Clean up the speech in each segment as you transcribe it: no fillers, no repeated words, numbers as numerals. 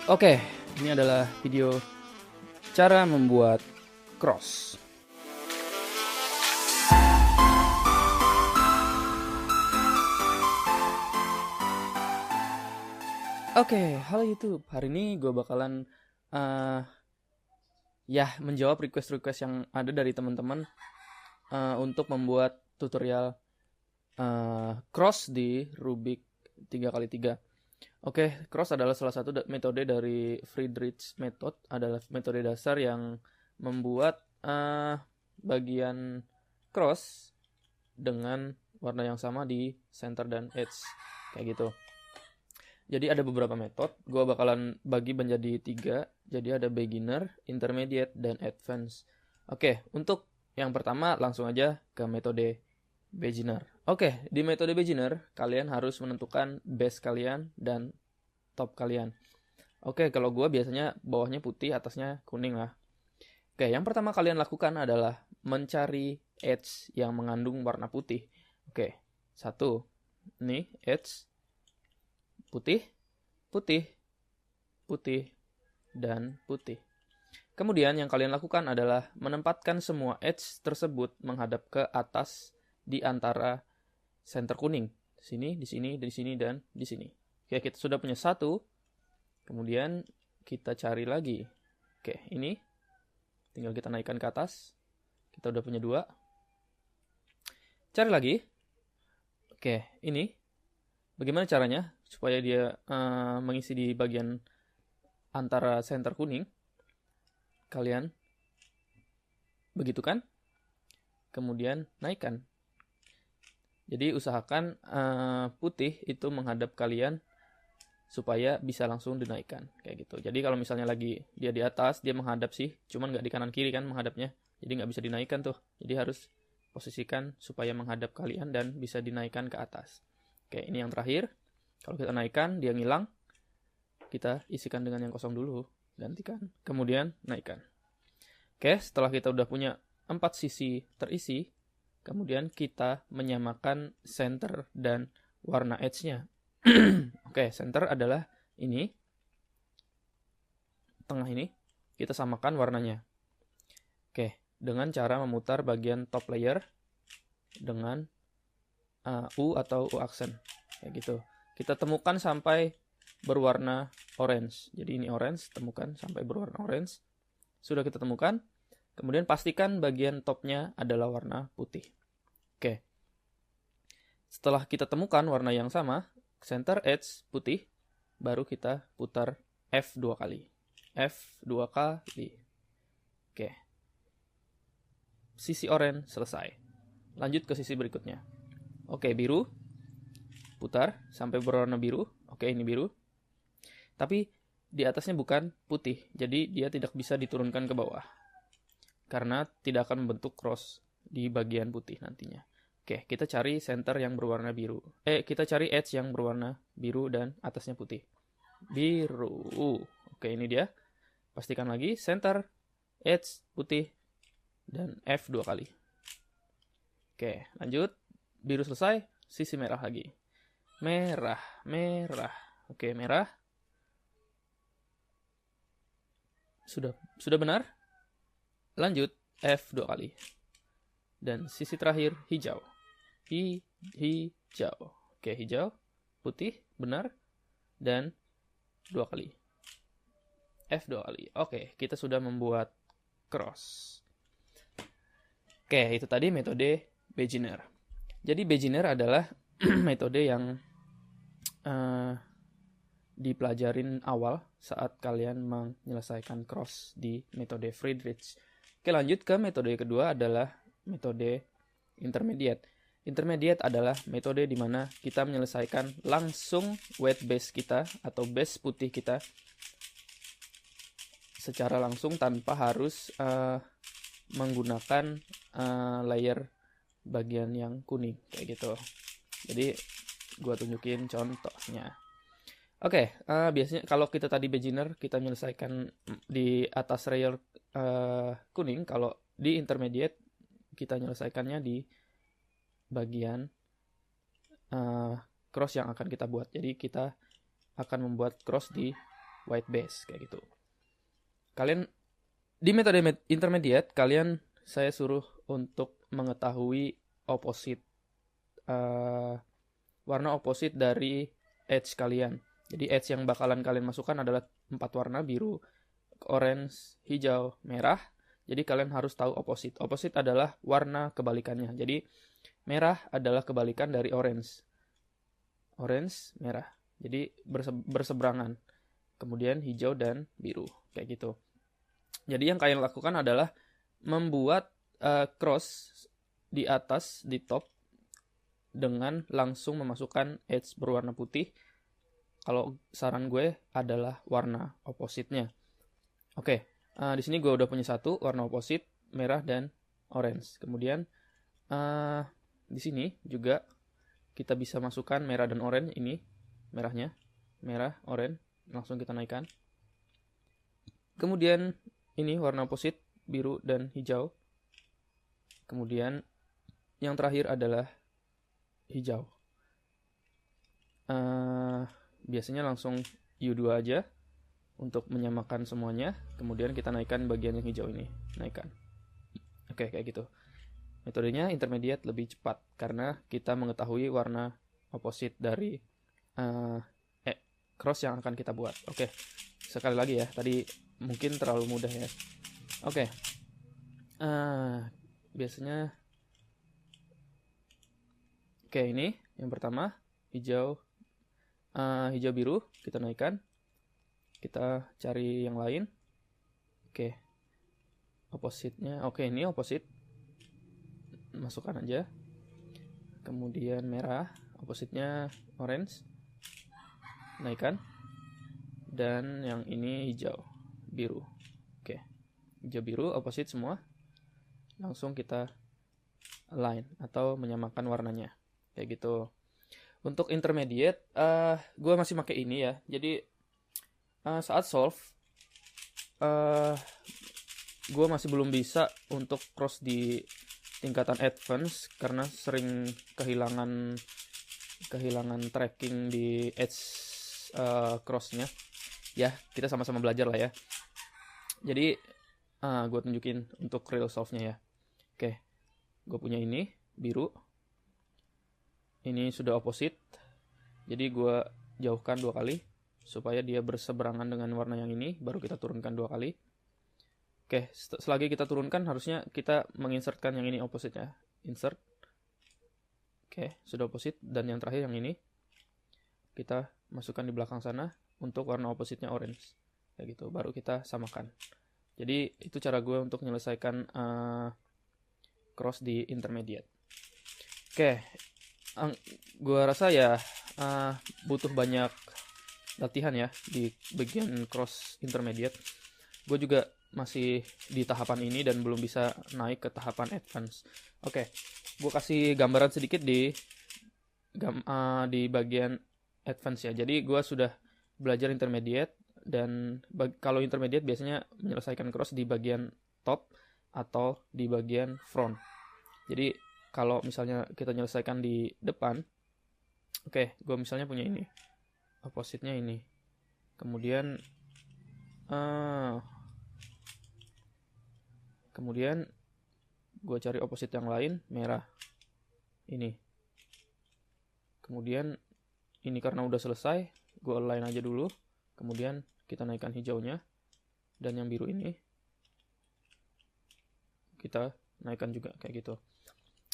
Oke, ini adalah video cara membuat cross. Oke, halo YouTube. Hari ini gue bakalan menjawab request-request yang ada dari teman-teman untuk membuat tutorial cross di Rubik 3x3. Oke, cross adalah salah satu metode dari Friedrich Method, adalah metode dasar yang membuat bagian cross dengan warna yang sama di center dan edge, kayak gitu. Jadi ada beberapa metode, gue bakalan bagi menjadi 3, jadi ada beginner, intermediate, dan advance. Oke, untuk yang pertama langsung aja ke metode beginner. Oke, di metode beginner, kalian harus menentukan base kalian dan top kalian. Oke, kalau gue biasanya bawahnya putih, atasnya kuning lah. Oke, yang pertama kalian lakukan adalah mencari edge yang mengandung warna putih. Oke, 1. Nih, edge. Putih, putih, putih, dan putih. Kemudian yang kalian lakukan adalah menempatkan semua edge tersebut menghadap ke atas di antara center kuning. Di sini, di sini, dan di sini. Oke, kita sudah punya 1. Kemudian kita cari lagi. Oke, ini. Tinggal kita naikkan ke atas. Kita udah punya 2. Cari lagi. Oke, ini. Bagaimana caranya supaya dia mengisi di bagian antara center kuning? Kalian begitu kan? Kemudian naikkan. Jadi usahakan putih itu menghadap kalian supaya bisa langsung dinaikkan, kayak gitu. Jadi kalau misalnya lagi dia di atas, dia menghadap sih, cuman nggak di kanan kiri kan menghadapnya, jadi nggak bisa dinaikkan tuh. Jadi harus posisikan supaya menghadap kalian dan bisa dinaikkan ke atas. Oke, ini yang terakhir. Kalau kita naikkan, dia ngilang. Kita isikan dengan yang kosong dulu, gantikan, kemudian naikkan. Oke, setelah kita udah punya 4 sisi terisi, kemudian kita menyamakan center dan warna edge-nya. Oke, center adalah ini. Tengah ini. Kita samakan warnanya. Oke, dengan cara memutar bagian top layer dengan U atau U aksen. Kayak gitu. Kita temukan sampai berwarna orange. Jadi ini orange, temukan sampai berwarna orange. Sudah kita temukan. Kemudian pastikan bagian topnya adalah warna putih. Oke. Setelah kita temukan warna yang sama, center edge putih, baru kita putar F 2 kali. F 2 kali. Oke. Sisi oranye selesai. Lanjut ke sisi berikutnya. Oke, biru. Putar sampai berwarna biru. Oke, ini biru. Tapi di atasnya bukan putih, jadi dia tidak bisa diturunkan ke bawah. Karena tidak akan membentuk cross di bagian putih nantinya. Oke, kita cari center yang berwarna biru. Kita cari edge yang berwarna biru dan atasnya putih. Biru. Oke, ini dia. Pastikan lagi center, edge, putih, dan F 2 kali. Oke, lanjut. Biru selesai, sisi merah lagi. Merah, merah. Oke, merah. Sudah benar? Lanjut, F 2 kali. Dan sisi terakhir, hijau. Hijau. Oke, hijau. Putih, benar. Dan 2 kali. F 2 kali. Oke, kita sudah membuat cross. Oke, itu tadi metode beginner. Jadi beginner adalah metode yang dipelajarin awal saat kalian menyelesaikan cross di metode Friedrich. Oke, lanjut ke metode kedua adalah metode intermediate. Intermediate adalah metode di mana kita menyelesaikan langsung white base kita atau base putih kita secara langsung tanpa harus menggunakan layer bagian yang kuning, kayak gitu. Jadi gue tunjukin contohnya. Oke, biasanya kalau kita tadi beginner, kita menyelesaikan di atas layer kuning. Kalau di intermediate, kita menyelesaikannya di bagian cross yang akan kita buat. Jadi kita akan membuat cross di white base kayak gitu. Kalian di metode intermediate saya suruh untuk mengetahui opposite warna opposite dari edge kalian. Jadi edge yang bakalan kalian masukkan adalah 4 warna, biru, orange, hijau, merah. Jadi kalian harus tahu opposite. Opposite adalah warna kebalikannya. Jadi merah adalah kebalikan dari orange. Orange, merah. Jadi berseberangan. Kemudian hijau dan biru kayak gitu. Jadi yang kalian lakukan adalah membuat cross di atas, di top, dengan langsung memasukkan edge berwarna putih. Kalau saran gue adalah warna opposite-nya. Oke, di sini gue udah punya satu warna opposite, merah dan orange. Kemudian di sini juga kita bisa masukkan merah dan orange. Ini merahnya, merah, orange, langsung kita naikkan. Kemudian ini warna opposite, biru dan hijau. Kemudian yang terakhir adalah hijau. Biasanya langsung U2 aja untuk menyamakan semuanya. Kemudian kita naikkan bagian yang hijau ini, naikkan. Oke, kayak gitu. Metodenya intermediate lebih cepat karena kita mengetahui warna opposite dari cross yang akan kita buat. Oke, sekali lagi ya, tadi mungkin terlalu mudah ya. Oke, biasanya ini yang pertama hijau biru, kita naikkan, kita cari yang lain. Oke, opposite-nya, ini opposite, masukkan aja. Kemudian merah, opposite-nya orange, naikkan. Dan yang ini hijau biru. Oke, hijau biru opposite semua, langsung kita align atau menyamakan warnanya kayak gitu. Untuk intermediate, gue masih pakai ini ya. Jadi saat solve, gue masih belum bisa untuk cross di tingkatan advance karena sering kehilangan tracking di edge crossnya. Ya, kita sama-sama belajar lah ya. Jadi gue tunjukin untuk real solve-nya ya. Oke, gue punya ini biru. Ini sudah opposite, jadi gue jauhkan 2 kali supaya dia berseberangan dengan warna yang ini, baru kita turunkan 2 kali. Oke, selagi kita turunkan harusnya kita menginsertkan yang ini opposite ya. Insert. Oke, sudah opposite. Dan yang terakhir yang ini kita masukkan di belakang sana untuk warna opposite-nya orange. Kayak gitu, baru kita samakan. Jadi itu cara gue untuk menyelesaikan cross di intermediate. Oke, gue rasa ya butuh banyak latihan ya di bagian cross intermediate. Gue juga masih di tahapan ini dan belum bisa naik ke tahapan advance. Oke, gue kasih gambaran sedikit di bagian advance ya. Jadi gue sudah belajar intermediate, dan kalau intermediate biasanya menyelesaikan cross di bagian top atau di bagian front. Jadi kalau misalnya kita menyelesaikan di depan, gue misalnya punya ini, opposite-nya ini. Kemudian gue cari opposite yang lain, merah. Ini. Kemudian ini karena udah selesai, gue align aja dulu. Kemudian kita naikkan hijaunya, dan yang biru ini kita naikkan juga kayak gitu.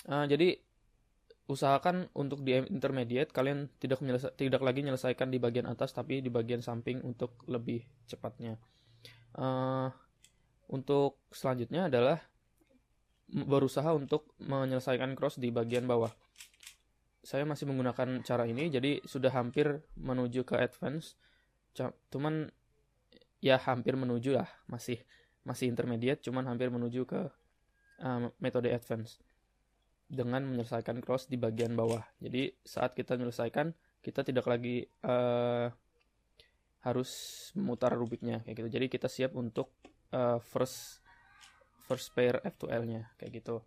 Jadi usahakan untuk di intermediate kalian tidak lagi menyelesaikan di bagian atas, tapi di bagian samping untuk lebih cepatnya. Untuk selanjutnya adalah berusaha untuk menyelesaikan cross di bagian bawah. Saya masih menggunakan cara ini, jadi sudah hampir menuju ke advance. Cuman ya hampir menuju lah, masih intermediate, cuman hampir menuju ke metode advance dengan menyelesaikan cross di bagian bawah. Jadi saat kita menyelesaikan, kita tidak lagi harus memutar rubiknya kayak gitu. Jadi kita siap untuk first pair F2L-nya kayak gitu.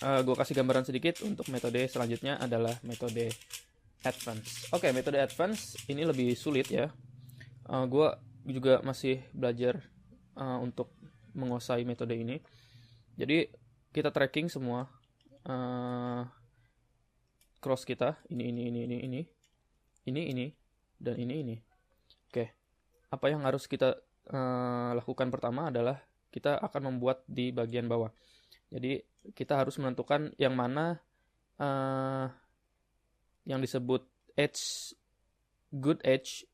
Gue kasih gambaran sedikit. Untuk metode selanjutnya adalah metode advance. Metode advance ini lebih sulit ya. Gue juga masih belajar untuk menguasai metode ini. Jadi kita tracking semua cross kita, ini, dan ini. Oke, apa yang harus kita lakukan pertama adalah kita akan membuat di bagian bawah. Jadi kita harus menentukan yang mana yang disebut edge, good edge,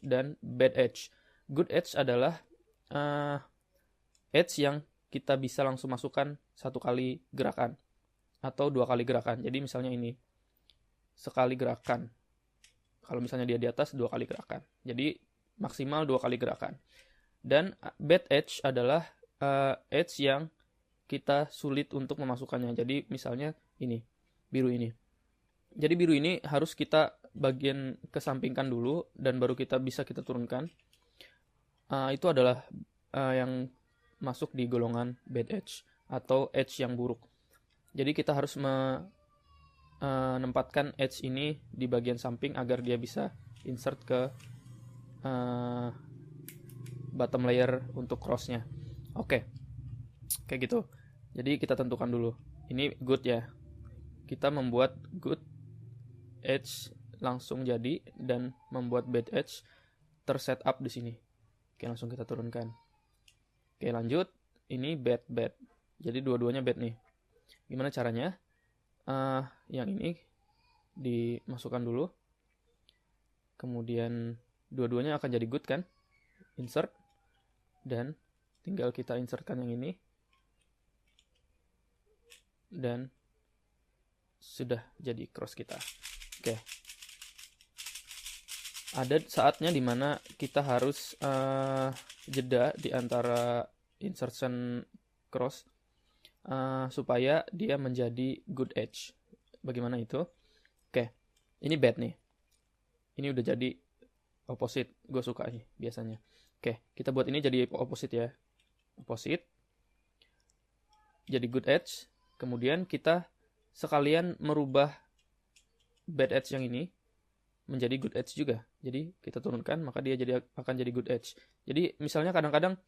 dan bad edge. Good edge adalah edge yang kita bisa langsung masukkan 1 kali gerakan atau 2 kali gerakan. Jadi misalnya ini sekali gerakan. Kalau misalnya dia di atas 2 kali gerakan. Jadi maksimal 2 kali gerakan. Dan bad edge adalah edge yang kita sulit untuk memasukkannya. Jadi misalnya ini, biru ini. Jadi biru ini harus kita bagian kesampingkan dulu dan baru kita bisa kita turunkan. Itu adalah yang masuk di golongan bad edge atau edge yang buruk. Jadi kita harus menempatkan edge ini di bagian samping agar dia bisa insert ke bottom layer untuk crossnya. Oke, kayak gitu. Jadi kita tentukan dulu. Ini good ya. Kita membuat good edge langsung jadi dan membuat bad edge terset up di sini. Oke, langsung kita turunkan. Oke, lanjut. Ini bad. Jadi dua-duanya bad nih. Gimana caranya? Yang ini dimasukkan dulu. Kemudian dua-duanya akan jadi good kan? Insert. Dan tinggal kita insertkan yang ini. Dan sudah jadi cross kita. Oke. Ada saatnya dimana kita harus jeda di antara insertion cross supaya dia menjadi good edge. Bagaimana itu? Oke, ini bad nih. Ini udah jadi opposite. Gue suka nih biasanya. Oke, kita buat ini jadi opposite ya. Opposite. Jadi good edge. Kemudian kita sekalian merubah bad edge yang ini menjadi good edge juga. Jadi kita turunkan, maka dia akan jadi good edge. Jadi misalnya kadang-kadang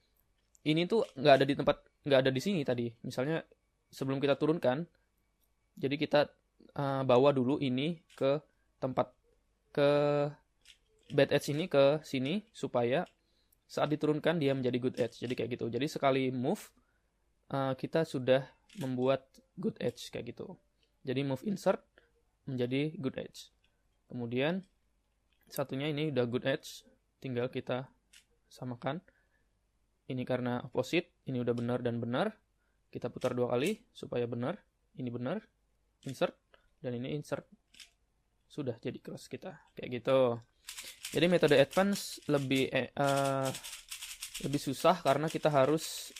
ini tuh nggak ada di sini tadi. Misalnya sebelum kita turunkan, jadi kita bawa dulu ini ke bad edge ini ke sini supaya saat diturunkan dia menjadi good edge. Jadi kayak gitu. Jadi sekali move kita sudah membuat good edge kayak gitu. Jadi move insert menjadi good edge. Kemudian satunya ini udah good edge, tinggal kita samakan. Ini karena opposite, ini udah benar dan benar. Kita putar 2 kali supaya benar. Ini benar, insert, dan ini insert. Sudah jadi cross kita, kayak gitu. Jadi metode advance lebih susah karena kita harus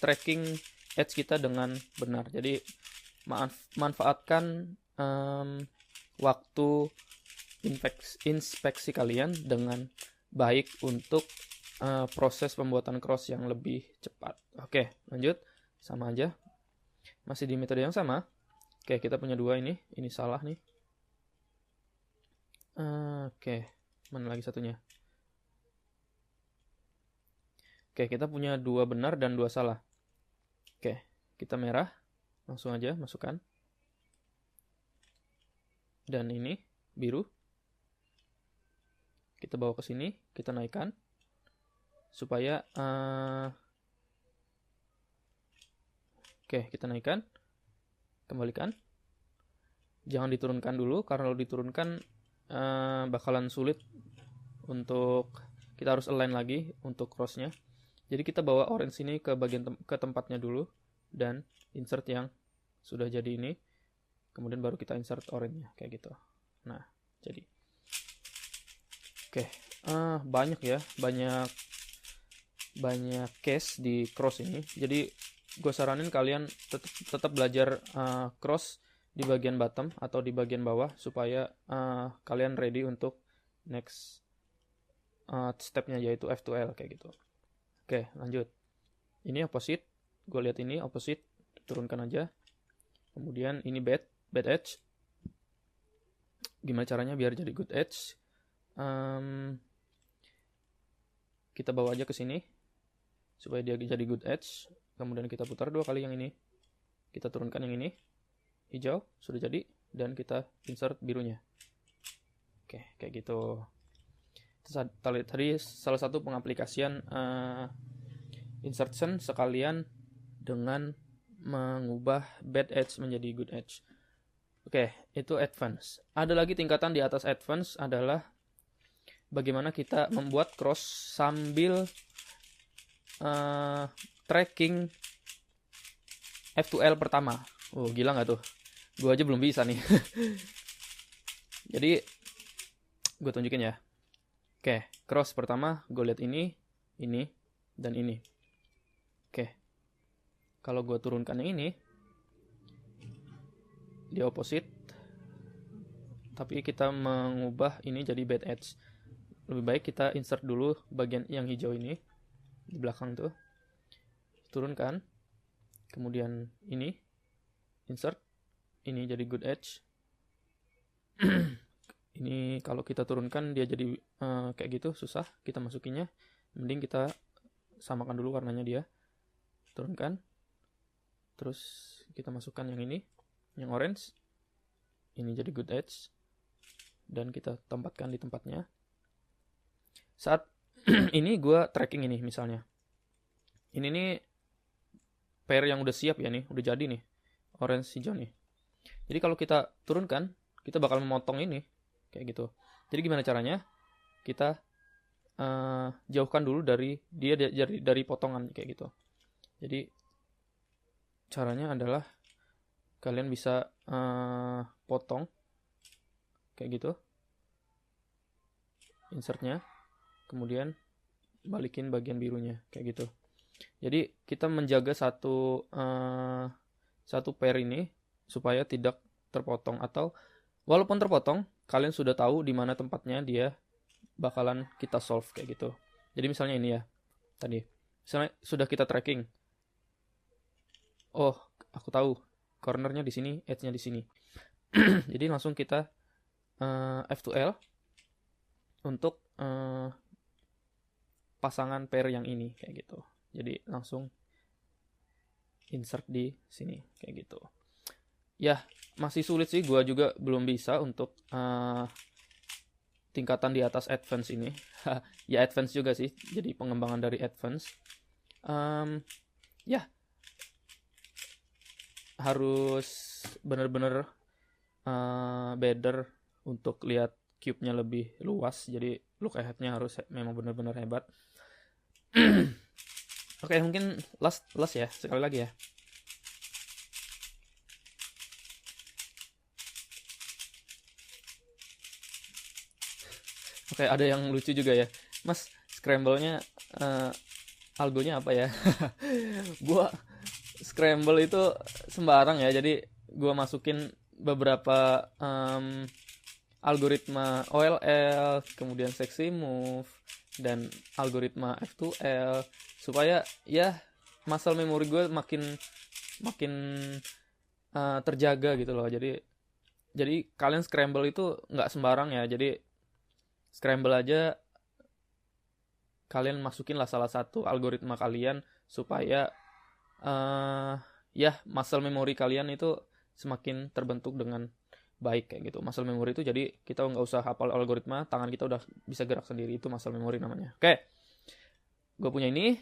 tracking edge kita dengan benar. Jadi manfaatkan waktu inspeksi kalian dengan baik untuk proses pembuatan cross yang lebih cepat. Oke, lanjut. Sama aja. Masih di metode yang sama. Oke, kita punya 2 ini. Ini salah nih. Oke, mana lagi satunya? Oke, kita punya 2 benar dan 2 salah. Oke, kita merah. Langsung aja masukkan. Dan ini biru. Kita bawa ke sini, kita naikkan supaya oke, kita naikkan, kembalikan. Jangan diturunkan dulu karena kalau diturunkan bakalan sulit untuk kita harus align lagi untuk crossnya. Jadi kita bawa orange ini ke bagian ke tempatnya dulu dan insert yang sudah jadi ini. Kemudian baru kita insert orange-nya kayak gitu. Nah, jadi oke, banyak ya, banyak case di cross ini. Jadi gue saranin kalian tetap belajar cross di bagian bottom atau di bagian bawah supaya kalian ready untuk next stepnya yaitu F2L kayak gitu. Oke, lanjut. Ini opposite. Gue lihat ini opposite, turunkan aja. Kemudian ini bad edge. Gimana caranya biar jadi good edge? kita bawa aja ke sini supaya dia jadi good edge. Kemudian kita putar 2 kali yang ini, kita turunkan yang ini, hijau sudah jadi, dan kita insert birunya. Oke, kayak gitu. Tadi salah satu pengaplikasian insertion sekalian dengan mengubah bad edge menjadi good edge. Oke, itu advance. Ada lagi tingkatan di atas advance adalah bagaimana kita membuat cross sambil tracking F2L pertama. Oh, gila nggak tuh? Gue aja belum bisa nih. Jadi, gue tunjukin ya. Oke, cross pertama, gue lihat ini, dan ini. Oke, kalau gue turunkan yang ini, di opposite, tapi kita mengubah ini jadi bad edge. Lebih baik kita insert dulu bagian yang hijau ini di belakang tuh, turunkan, kemudian ini insert, ini jadi good edge. Ini kalau kita turunkan dia jadi kayak gitu, susah kita masukinnya. Mending kita samakan dulu warnanya dia, turunkan, terus kita masukkan yang ini, yang orange, ini jadi good edge, dan kita tempatkan di tempatnya. Saat ini gue tracking ini misalnya, ini nih pair yang udah siap ya nih, udah jadi nih, orange hijau nih. Jadi kalau kita turunkan, kita bakal memotong ini kayak gitu. Jadi gimana caranya? Kita jauhkan dulu dari dia, dari potongan kayak gitu. Jadi caranya adalah kalian bisa potong kayak gitu, insertnya, kemudian balikin bagian birunya kayak gitu. Jadi kita menjaga satu pair ini supaya tidak terpotong, atau walaupun terpotong, kalian sudah tahu di mana tempatnya dia bakalan kita solve kayak gitu. Jadi misalnya ini ya, tadi misalnya sudah kita tracking, oh aku tahu cornernya di sini, edge-nya di sini. Jadi langsung kita F2L untuk pasangan pair yang ini kayak gitu. Jadi langsung insert di sini kayak gitu. Ya, masih sulit sih, gua juga belum bisa untuk tingkatan di atas advance ini. Ya advance juga sih, jadi pengembangan dari advance. Ya, harus bener-bener better untuk lihat cube-nya lebih luas. Jadi look ahead-nya harus memang bener-bener hebat. Oke, mungkin last ya, sekali lagi ya. Oke, ada yang lucu juga ya, Mas, scramble-nya algonya apa ya? Gua scramble itu sembarang ya, jadi gua masukin beberapa algoritma OLL, kemudian sexy move, dan algoritma F2L, supaya ya muscle memory gue makin terjaga gitu loh. Jadi kalian scramble itu nggak sembarang ya. Jadi scramble aja, kalian masukin lah salah satu algoritma kalian supaya ya muscle memory kalian itu semakin terbentuk dengan baik kayak gitu. Muscle memory itu jadi kita nggak usah hafal algoritma, tangan kita udah bisa gerak sendiri, itu muscle memory namanya. Oke, gue punya ini,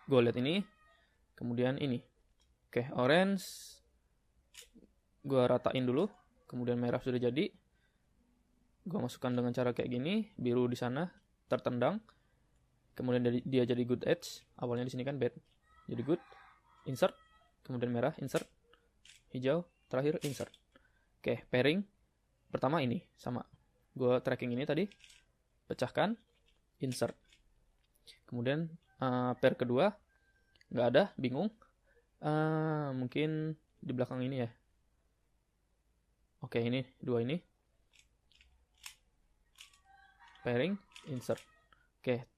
gue lihat ini, kemudian ini. Oke, orange gue ratain dulu, kemudian merah sudah jadi. Gue masukkan dengan cara kayak gini, biru di sana tertendang, kemudian dia jadi good edge. Awalnya di sini kan bad, jadi good, insert, kemudian merah, insert, hijau, terakhir insert. Oke, pairing pertama ini sama, gue tracking ini tadi, pecahkan, insert. Kemudian pair kedua nggak ada, bingung, mungkin di belakang ini ya. Oke, ini dua ini, pairing, insert. Oke,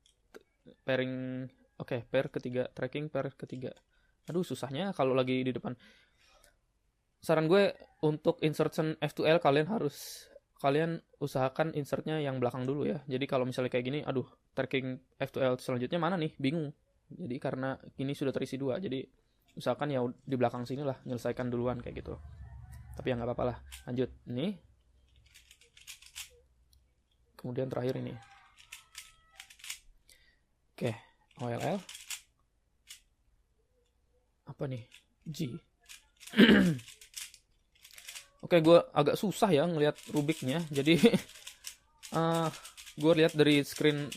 pairing, oke, pair ketiga, tracking pair ketiga. Aduh, susahnya kalau lagi di depan. Saran gue untuk insertion F2L, kalian harus kalian usahakan insertnya yang belakang dulu ya. Jadi kalau misalnya kayak gini, aduh, tracking F2L selanjutnya mana nih? Bingung. Jadi karena ini sudah terisi 2, jadi usahakan ya di belakang sini lah, nyelesaikan duluan kayak gitu. Tapi ya nggak apa-apa lah. Lanjut, nih. Kemudian terakhir ini. Oke, OLL. Apa nih? G. Oke, gue agak susah ya ngelihat Rubiknya. Jadi gue lihat dari screen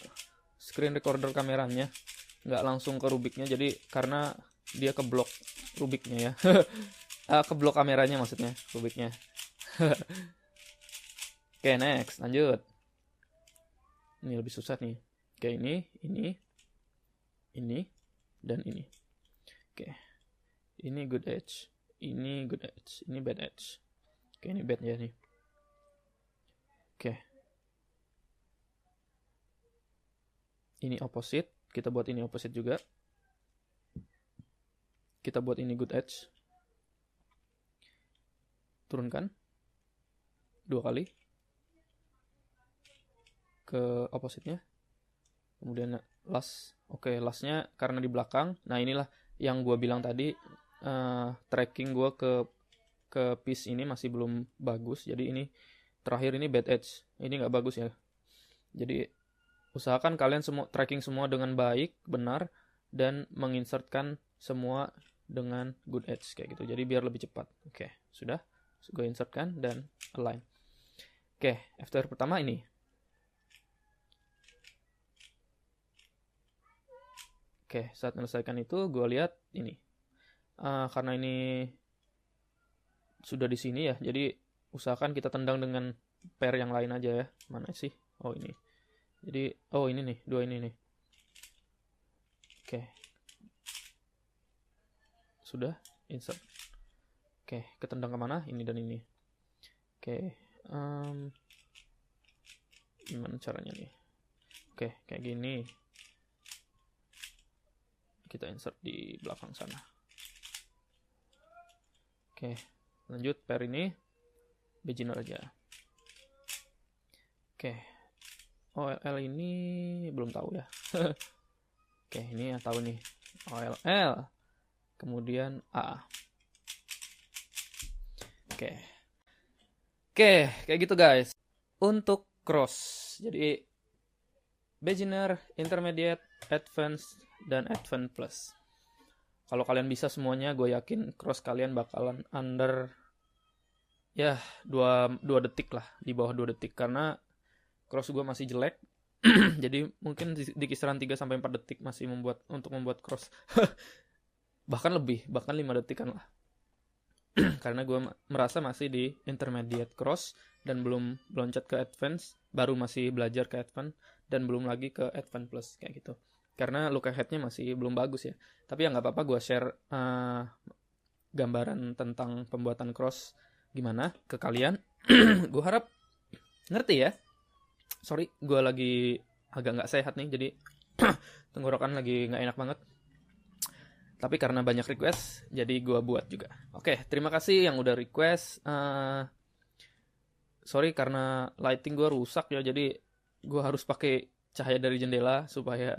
recorder kameranya, nggak langsung ke Rubiknya. Jadi karena dia keblok Rubiknya ya, keblok kameranya maksudnya, Rubiknya. Oke, next, lanjut. Ini lebih susah nih. Oke, ini, dan ini. Oke, ini good edge, ini good edge, ini bad edge. Oke, ini bad ya nih. Oke. Ini opposite, kita buat ini opposite juga. Kita buat ini good edge. Turunkan 2 kali ke opposite-nya. Kemudian last. Oke, lastnya karena di belakang. Nah, inilah yang gue bilang tadi, tracking gue ke piece ini masih belum bagus. Jadi ini terakhir ini bad edge. Ini nggak bagus ya. Jadi usahakan kalian semua tracking semua dengan baik, benar, dan menginsertkan semua dengan good edge kayak gitu. Jadi biar lebih cepat. Oke, sudah. Gue insertkan dan align. Oke, F2R pertama ini. Oke, saat menyelesaikan itu gue lihat ini. Karena ini sudah di sini ya, jadi usahakan kita tendang dengan pair yang lain aja ya. Mana sih? Oh, ini. Jadi, oh ini nih, 2 ini nih. Oke. Sudah, insert. Oke, ketendang kemana? Ini dan ini. Oke, gimana caranya nih? Oke, kayak gini. Kita insert di belakang sana. Oke, lanjut pair ini beginner aja. Oke, OLL ini belum tahu ya. Oke, ini yang tahu nih. OLL, kemudian A. Oke, kayak gitu guys. Untuk cross, jadi beginner, intermediate, advanced, dan advanced plus. Kalau kalian bisa semuanya, gue yakin cross kalian bakalan under ya 2 detik lah, di bawah 2 detik, karena cross gue masih jelek. Jadi mungkin di kisaran 3-4 detik masih untuk membuat cross. bahkan 5 detikan lah. Karena gue merasa masih di intermediate cross dan belum loncat ke advance, baru masih belajar ke advance dan belum lagi ke advance plus kayak gitu. Karena look ahead-nya masih belum bagus ya. Tapi ya nggak apa-apa, gue share gambaran tentang pembuatan cross gimana ke kalian. Gue harap ngerti ya. Sorry, gue lagi agak nggak sehat nih, jadi tenggorokan lagi nggak enak banget. Tapi karena banyak request, jadi gue buat juga. Oke, terima kasih yang udah request. Sorry karena lighting gue rusak ya, jadi gue harus pakai cahaya dari jendela supaya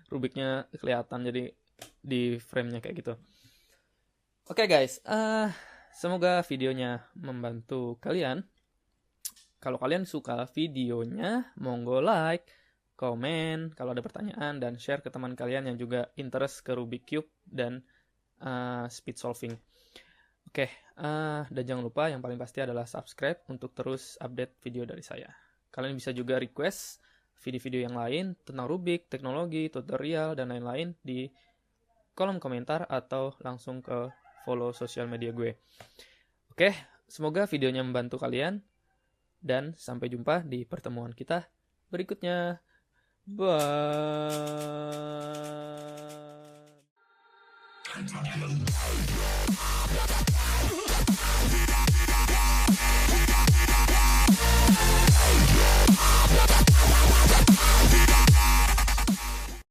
Rubiknya kelihatan, jadi di frame-nya kayak gitu. Oke guys, semoga videonya membantu kalian. Kalau kalian suka videonya, monggo like, komen kalau ada pertanyaan, dan share ke teman kalian yang juga interest ke Rubik Cube dan speed solving. Oke, dan jangan lupa yang paling pasti adalah subscribe untuk terus update video dari saya. Kalian bisa juga request video-video yang lain tentang Rubik, teknologi, tutorial, dan lain-lain di kolom komentar atau langsung ke follow sosial media gue. Oke, semoga videonya membantu kalian dan sampai jumpa di pertemuan kita berikutnya. Bye.